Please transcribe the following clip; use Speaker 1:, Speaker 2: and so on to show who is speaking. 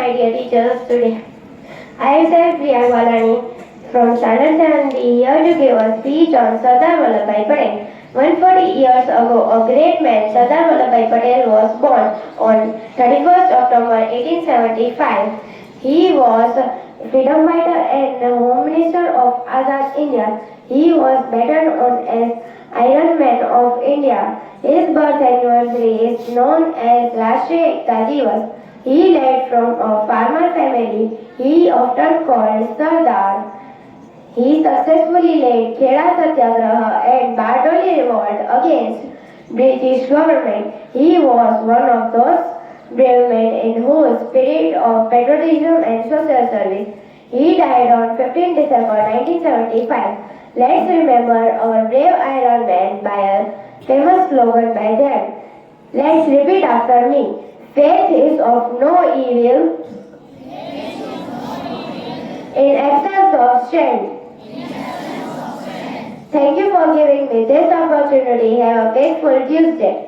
Speaker 1: my dear teachers today. I am Priya Balani from Standard 7 here to give a speech on Sardar Vallabhbhai Patel. 140 years ago, a great man, Sardar Vallabhbhai Patel, was born on 31st October 1875. He was a freedom fighter and the Home Minister of Azad India. He was better known as Iron Man of India. His birth anniversary is known as Rashtriya Ekta Divas. He led from a farmer family. He often called Sardar. He successfully led Kheda Satyagraha and Bardoli revolt against British government. He was one of those brave men in whose spirit of patriotism and social service. He died on 15 December 1975. Let's remember our brave Iron Man by a famous slogan by them. Let's repeat after me. Faith is of no evil in absence of strength. Thank you for giving me this opportunity. Have a faithful Tuesday.